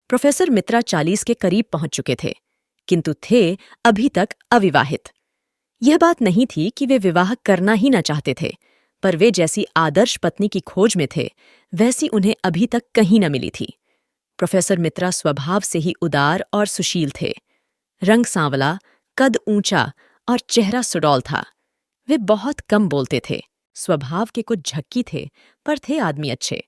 Professor मित्रा 40 के करीब पहुंच चुके थे, किंतु थे अभी तक अविवाहित। यह बात नहीं थी कि वे विवाह करना ही न चाहते थे, पर वे जैसी आदर्श पत्नी की खोज में थे, वैसी उन्हें अभी तक कहीं न मिली थी। प्रोफेसर मित्रा स्वभाव से ही उदार और सुशील थे। रंग सांवला, कद ऊंचा और चेहरा सुडौल था। वे बहुत कम बोलते थे, स्वभाव के कुछ झक्की थे, पर थे आदमी अच्छे।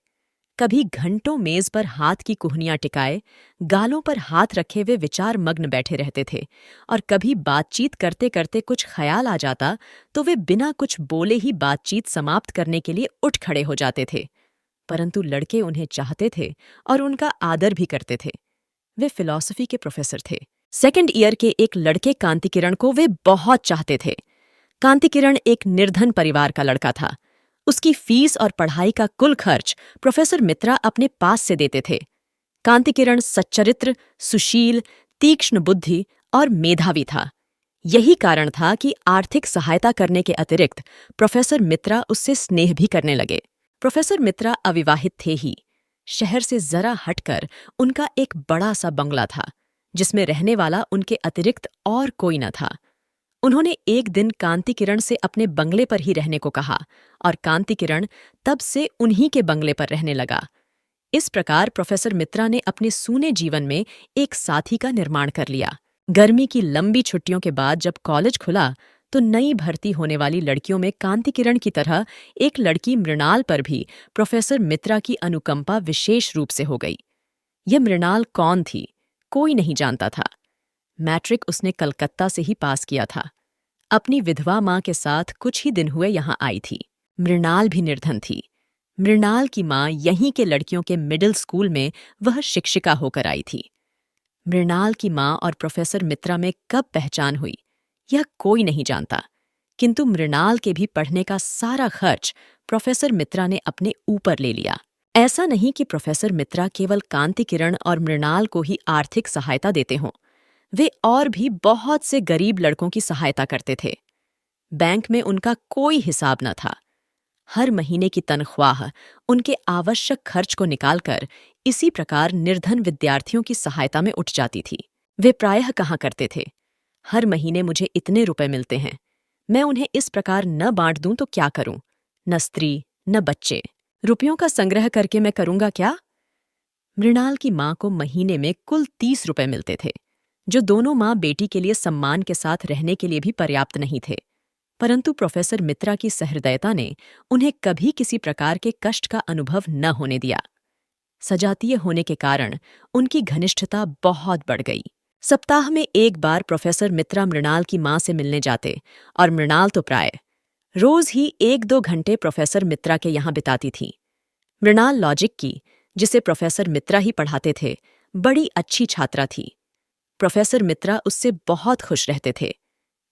कभी घंटों मेज पर हाथ की कुहनियां टिकाए, गालों पर हाथ रखे वे विचार मग्न बैठे रहते थे, और कभी बातचीत करते करते कुछ ख्याल आ जाता तो वे बिना कुछ बोले ही बातचीत समाप्त करने के लिए उठ खड़े हो जाते थे। परंतु लड़के उन्हें चाहते थे और उनका आदर भी करते थे। वे फिलॉसफी के प्रोफेसर थे। सेकंड ईयर के एक लड़के कांतिकिरण को वे बहुत चाहते थे। कांतिकिरण एक निर्धन परिवार का लड़का था। उसकी फीस और पढ़ाई का कुल खर्च प्रोफेसर मित्रा अपने पास से देते थे। कांतिकिरण सच्चरित्र, सुशील, तीक्ष्ण बुद्धि और मेधावी था। यही कारण था कि आर्थिक सहायता करने के अतिरिक्त प्रोफेसर मित्रा उससे स्नेह भी करने लगे। प्रोफेसर मित्रा अविवाहित थे ही। शहर से जरा हटकर उनका एक बड़ा सा बंगला था, जिसमें रहने वाला उनके अतिरिक्त और कोई न था। उन्होंने एक दिन कांतिकिरण से अपने बंगले पर ही रहने को कहा, और कांतिकिरण तब से उन्हीं के बंगले पर रहने लगा। इस प्रकार प्रोफेसर मित्रा ने अपने सूने जीवन में एक साथी का निर्माण कर लिया। गर्मी की लंबी छुट्टियों के बाद जब कॉलेज खुला तो नई भर्ती होने वाली लड़कियों में कांतिकिरण की तरह एक लड़की मृणाल पर भी प्रोफेसर मित्रा की अनुकंपा विशेष रूप से हो गई। यह मृणाल कौन थी, कोई नहीं जानता था। मैट्रिक उसने कलकत्ता से ही पास किया था। अपनी विधवा माँ के साथ कुछ ही दिन हुए यहाँ आई थी। मृणाल भी निर्धन थी। मृणाल की माँ यहीं के लड़कियों के मिडिल स्कूल में वह शिक्षिका होकर आई थी। मृणाल की माँ और प्रोफेसर मित्रा में कब पहचान हुई, यह कोई नहीं जानता, किंतु मृणाल के भी पढ़ने का सारा खर्च प्रोफेसर मित्रा ने अपने ऊपर ले लिया। ऐसा नहीं कि प्रोफेसर मित्रा केवल कांतिकिरण और मृणाल को ही आर्थिक सहायता देते हों, वे और भी बहुत से गरीब लड़कों की सहायता करते थे। बैंक में उनका कोई हिसाब न था। हर महीने की तनख्वाह उनके आवश्यक खर्च को निकालकर इसी प्रकार निर्धन विद्यार्थियों की सहायता में उठ जाती थी। वे प्रायः कहा करते थे, हर महीने मुझे इतने रुपए मिलते हैं, मैं उन्हें इस प्रकार न बांट दूं तो क्या करूं? न स्त्री न बच्चे, रुपयों का संग्रह करके मैं करूंगा क्या? मृणाल की माँ को महीने में कुल 30 रुपए मिलते थे, जो दोनों माँ बेटी के लिए सम्मान के साथ रहने के लिए भी पर्याप्त नहीं थे। परंतु प्रोफेसर मित्रा की सहृदयता ने उन्हें कभी किसी प्रकार के कष्ट का अनुभव न होने दिया। सजातीय होने के कारण उनकी घनिष्ठता बहुत बढ़ गई। सप्ताह में एक बार प्रोफेसर मित्रा मृणाल की माँ से मिलने जाते, और मृणाल तो प्राय रोज ही 1-2 घंटे प्रोफेसर मित्रा के यहाँ बिताती थी। मृणाल लॉजिक की, जिसे प्रोफेसर मित्रा ही पढ़ाते थे, बड़ी अच्छी छात्रा थी। प्रोफेसर मित्रा उससे बहुत खुश रहते थे।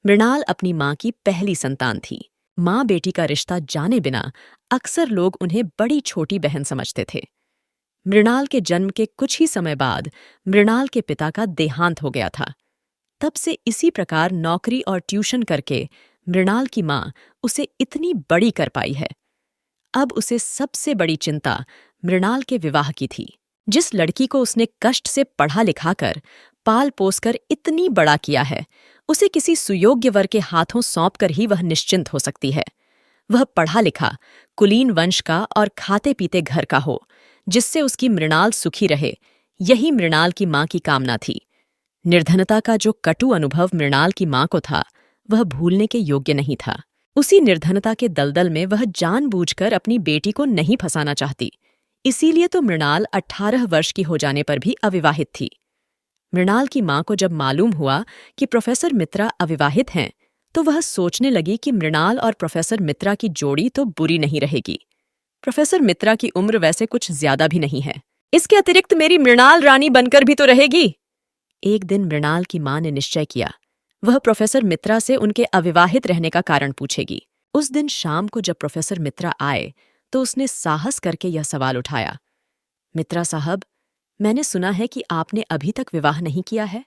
मृणाल अपनी माँ की पहली संतान थी। माँ बेटी का रिश्ता जाने बिना अक्सर लोग उन्हें बड़ी छोटी बहन समझते थे। मृणाल के जन्म के कुछ ही समय बाद मृणाल के पिता का देहांत हो गया था। तब से इसी प्रकार नौकरी और ट्यूशन करके मृणाल की माँ उसे इतनी बड़ी कर पाई है। अब उसे सबसे बड़ी चिंता मृणाल के विवाह की थी। जिस लड़की को उसने कष्ट से पढ़ा लिखाकर पाल पोसकर इतनी बड़ा किया है, उसे किसी सुयोग्य वर के हाथों सौंपकर ही वह निश्चिंत हो सकती है। वह पढ़ा लिखा, कुलीन वंश का और खाते पीते घर का हो, जिससे उसकी मृणाल सुखी रहे, यही मृणाल की माँ की कामना थी। निर्धनता का जो कटु अनुभव मृणाल की माँ को था, वह भूलने के योग्य नहीं था। उसी निर्धनता के दलदल में वह जानबूझकर अपनी बेटी को नहीं फंसाना चाहती। इसीलिए तो मृणाल 18 वर्ष की हो जाने पर भी अविवाहित थी। मृणाल की माँ को जब मालूम हुआ कि प्रोफेसर मित्रा अविवाहित हैं, तो वह सोचने लगी कि मृणाल और प्रोफेसर मित्रा की जोड़ी तो बुरी नहीं रहेगी। प्रोफेसर मित्रा की उम्र वैसे कुछ ज्यादा भी नहीं है, इसके अतिरिक्त मेरी मृणाल रानी बनकर भी तो रहेगी। एक दिन मृणाल की माँ ने निश्चय किया, वह प्रोफेसर मित्रा से उनके अविवाहित रहने का कारण पूछेगी। उस दिन शाम को जब प्रोफेसर मित्रा आए तो उसने साहस करके यह सवाल उठाया, मित्रा साहब, मैंने सुना है कि आपने अभी तक विवाह नहीं किया है।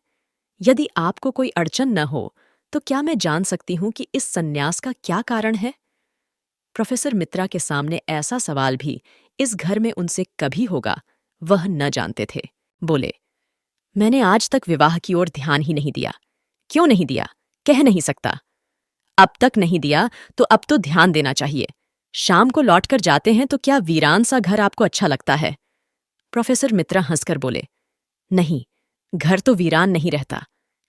यदि आपको कोई अड़चन न हो तो क्या मैं जान सकती हूं कि इस संन्यास का क्या कारण है? प्रोफेसर मित्रा के सामने ऐसा सवाल भी इस घर में उनसे कभी होगा, वह न जानते थे। बोले, मैंने आज तक विवाह की ओर ध्यान ही नहीं दिया। क्यों नहीं दिया? कह नहीं सकता। अब तक नहीं दिया तो अब तो ध्यान देना चाहिए। शाम को लौटकर जाते हैं तो क्या वीरान सा घर आपको अच्छा लगता है? प्रोफेसर मित्रा हंसकर बोले, नहीं, घर तो वीरान नहीं रहता,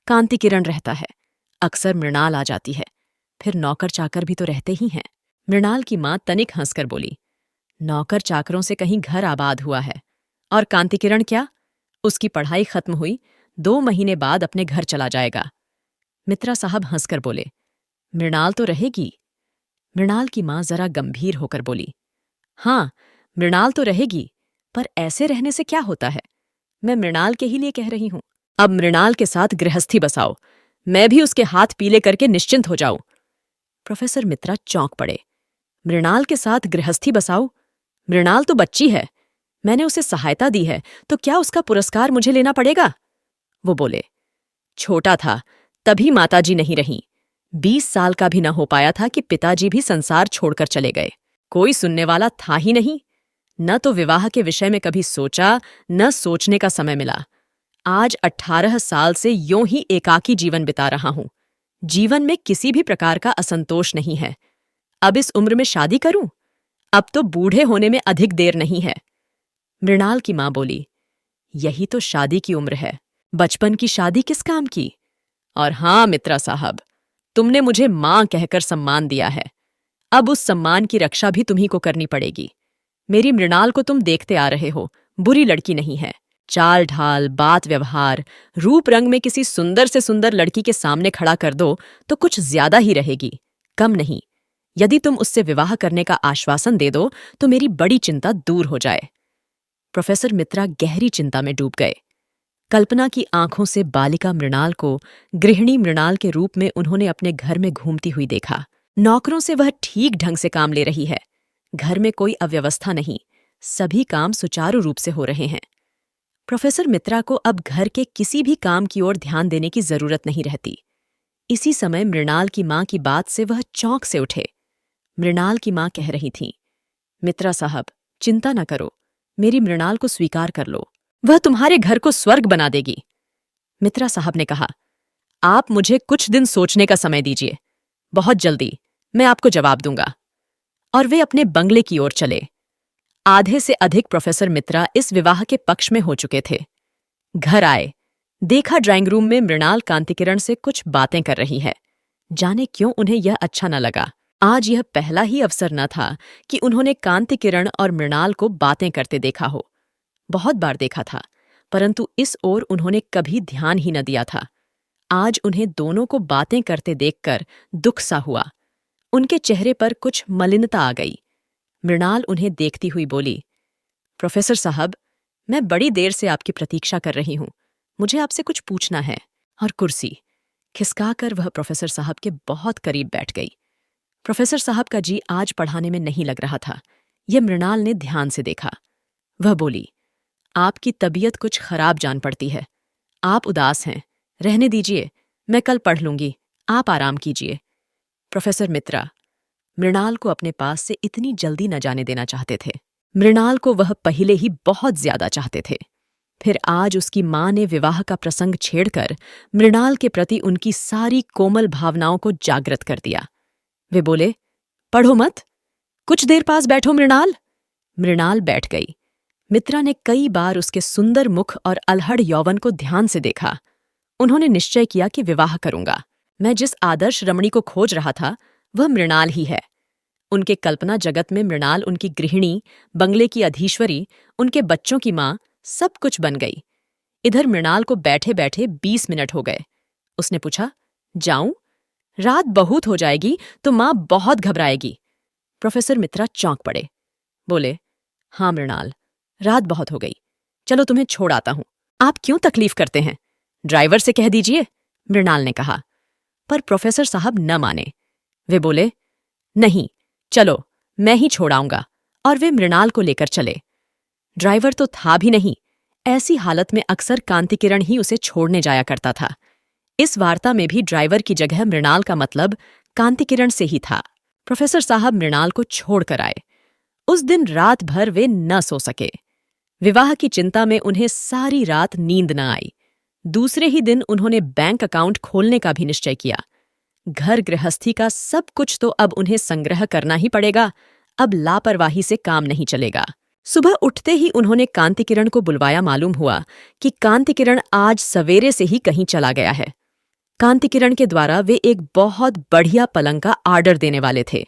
कांति किरण रहता है। अक्सर मृणाल आ जाती है, फिर नौकर चाकर भी तो रहते ही हैं। मृणाल की मां तनिक हंसकर बोली, नौकर चाकरों से कहीं घर आबाद हुआ है। और कांति किरण क्या? उसकी पढ़ाई खत्म हुई, 2 महीने बाद अपने घर चला जाएगा। मित्रा साहब हंसकर बोले, मृणाल तो रहेगी। मृणाल की मां जरा गंभीर होकर बोली, हाँ, मृणाल तो रहेगी, पर ऐसे रहने से क्या होता है? मैं मृणाल के ही लिए कह रही हूं। अब मृणाल के साथ गृहस्थी बसाओ, मैं भी उसके हाथ पीले करके निश्चिंत हो जाऊं। प्रोफेसर मित्रा चौंक पड़े। मृणाल के साथ गृहस्थी बसाओ? मृणाल तो बच्ची है, मैंने उसे सहायता दी है, तो क्या उसका पुरस्कार मुझे लेना पड़ेगा? वो बोले, छोटा था तभी माताजी नहीं रहीं। 20 साल का भी न हो पाया था कि पिताजी भी संसार छोड़कर चले गए। कोई सुनने वाला था ही नहीं। न तो विवाह के विषय में कभी सोचा, न सोचने का समय मिला। आज 18 साल से यूं ही एकाकी जीवन बिता रहा हूं। जीवन में किसी भी प्रकार का असंतोष नहीं है। अब इस उम्र में शादी करूं? अब तो बूढ़े होने में अधिक देर नहीं है। मृणाल की मां बोली, यही तो शादी की उम्र है, बचपन की शादी किस काम की? और हाँ मित्रा साहब, तुमने मुझे मां कहकर सम्मान दिया है, अब उस सम्मान की रक्षा भी तुम्ही को करनी पड़ेगी। मेरी मृणाल को तुम देखते आ रहे हो, बुरी लड़की नहीं है। चाल ढाल, बात व्यवहार, रूप रंग में किसी सुंदर से सुंदर लड़की के सामने खड़ा कर दो तो कुछ ज्यादा ही रहेगी, कम नहीं। यदि तुम उससे विवाह करने का आश्वासन दे दो तो मेरी बड़ी चिंता दूर हो जाए। प्रोफेसर मित्रा गहरी चिंता में डूब गए। कल्पना की आंखों से बालिका मृणाल को गृहिणी मृणाल के रूप में उन्होंने अपने घर में घूमती हुई देखा। नौकरों से वह ठीक ढंग से काम ले रही है, घर में कोई अव्यवस्था नहीं, सभी काम सुचारू रूप से हो रहे हैं। प्रोफेसर मित्रा को अब घर के किसी भी काम की ओर ध्यान देने की जरूरत नहीं रहती। इसी समय मृणाल की मां की बात से वह चौंक से उठे। मृणाल की मां कह रही थीं, मित्रा साहब, चिंता न करो, मेरी मृणाल को स्वीकार कर लो, वह तुम्हारे घर को स्वर्ग बना देगी। मित्रा साहब ने कहा, आप मुझे कुछ दिन सोचने का समय दीजिए, बहुत जल्दी मैं आपको जवाब दूंगा। और वे अपने बंगले की ओर चले। आधे से अधिक प्रोफेसर मित्रा इस विवाह के पक्ष में हो चुके थे। घर आए, देखा ड्राइंग रूम में मृणाल कांतिकिरण से कुछ बातें कर रही है। जाने क्यों उन्हें यह अच्छा न लगा। आज यह पहला ही अवसर न था कि उन्होंने कांतिकिरण और मृणाल को बातें करते देखा हो। बहुत बार देखा था, परंतु इस ओर उन्होंने कभी ध्यान ही न दिया था। आज उन्हें दोनों को बातें करते देखकर दुख सा हुआ। उनके चेहरे पर कुछ मलिनता आ गई। मृणाल उन्हें देखती हुई बोली, प्रोफेसर साहब, मैं बड़ी देर से आपकी प्रतीक्षा कर रही हूं, मुझे आपसे कुछ पूछना है। और कुर्सी खिसकाकर वह प्रोफेसर साहब के बहुत करीब बैठ गई। प्रोफेसर साहब का जी आज पढ़ाने में नहीं लग रहा था। यह मृणाल ने ध्यान से देखा। वह बोली, आपकी तबीयत कुछ खराब जान पड़ती है, आप उदास हैं, रहने दीजिए, मैं कल पढ़ लूंगी, आप आराम कीजिए। प्रोफेसर मित्रा मृणाल को अपने पास से इतनी जल्दी न जाने देना चाहते थे। मृणाल को वह पहले ही बहुत ज्यादा चाहते थे। फिर आज उसकी मां ने विवाह का प्रसंग छेड़कर मृणाल के प्रति उनकी सारी कोमल भावनाओं को जागृत कर दिया। वे बोले, पढ़ो मत, कुछ देर पास बैठो मृणाल। मृणाल बैठ गई। मित्रा ने कई बार उसके सुंदर मुख और अलहड़ यौवन को ध्यान से देखा। उन्होंने निश्चय किया कि विवाह करूंगा। मैं जिस आदर्श रमणी को खोज रहा था वह मृणाल ही है। उनके कल्पना जगत में मृणाल उनकी गृहिणी, बंगले की अधीश्वरी, उनके बच्चों की मां, सब कुछ बन गई। इधर मृणाल को बैठे बैठे 20 मिनट हो गए। उसने पूछा, जाऊं? रात बहुत हो जाएगी तो मां बहुत घबराएगी। प्रोफेसर मित्रा चौंक पड़े। बोले, हाँ मृणाल, रात बहुत हो गई, चलो तुम्हें छोड़ आता हूं। आप क्यों तकलीफ करते हैं? ड्राइवर से कह दीजिए, मृणाल ने कहा। पर प्रोफेसर साहब न माने। वे बोले, नहीं, चलो मैं ही छोड़ आऊंगा। और वे मृणाल को लेकर चले। ड्राइवर तो था भी नहीं, ऐसी हालत में अक्सर कांतिकिरण ही उसे छोड़ने जाया करता था। इस वार्ता में भी ड्राइवर की जगह मृणाल का मतलब कांतिकिरण से ही था। प्रोफेसर साहब मृणाल को छोड़कर आए। उस दिन रात भर वे न सो सके। विवाह की चिंता में उन्हें सारी रात नींद न आई। दूसरे ही दिन उन्होंने बैंक अकाउंट खोलने का भी निश्चय किया। घर गृहस्थी का सब कुछ तो अब उन्हें संग्रह करना ही पड़ेगा। अब लापरवाही से काम नहीं चलेगा। सुबह उठते ही उन्होंने कांतिकिरण को बुलवाया। मालूम हुआ कि कांतिकिरण आज सवेरे से ही कहीं चला गया है। कांतिकिरण के द्वारा वे एक बहुत बढ़िया पलंग का आर्डर देने वाले थे।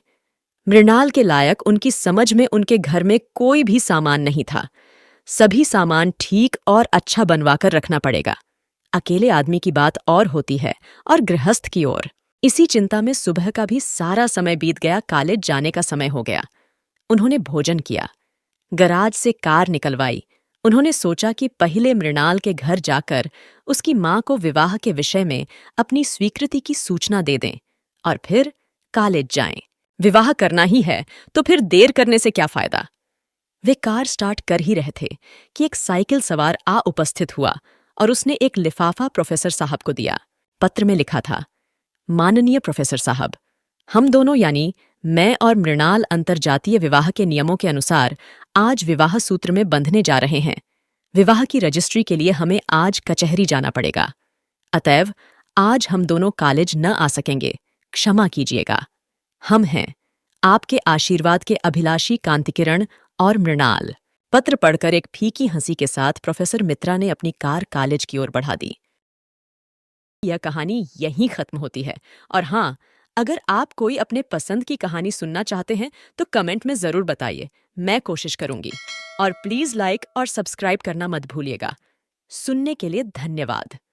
मृणाल के लायक उनकी समझ में उनके घर में कोई भी सामान नहीं था। सभी सामान ठीक और अच्छा बनवाकर रखना पड़ेगा। अकेले आदमी की बात और होती है और गृहस्थ की ओर। इसी चिंता में सुबह का भी सारा समय बीत गया। कॉलेज जाने का समय हो गया। उन्होंने भोजन किया, गराज से कार निकलवाई। उन्होंने सोचा कि पहले मृणाल के घर जाकर उसकी मां को विवाह के विषय में अपनी स्वीकृति की सूचना दे दें और फिर कॉलेज जाएं। विवाह करना ही है तो फिर देर करने से क्या फायदा। वे कार स्टार्ट कर ही रहे थे कि एक साइकिल सवार आ उपस्थित हुआ और उसने एक लिफाफा प्रोफेसर साहब को दिया। पत्र में लिखा था, माननीय प्रोफेसर साहब, हम दोनों यानी मैं और मृणाल अंतरजातीय विवाह के नियमों के अनुसार आज विवाह सूत्र में बंधने जा रहे हैं। विवाह की रजिस्ट्री के लिए हमें आज कचहरी जाना पड़ेगा। अतएव आज हम दोनों कॉलेज न आ सकेंगे, क्षमा कीजिएगा। हम हैं आपके आशीर्वाद के अभिलाषी कांतिकिरण और मृणाल। पत्र पढ़कर एक फीकी हंसी के साथ प्रोफेसर मित्रा ने अपनी कार कॉलेज की ओर बढ़ा दी। यह कहानी यहीं खत्म होती है। और हाँ, अगर आप कोई अपने पसंद की कहानी सुनना चाहते हैं तो कमेंट में ज़रूर बताइए, मैं कोशिश करूंगी। और प्लीज़ लाइक और सब्सक्राइब करना मत भूलिएगा। सुनने के लिए धन्यवाद।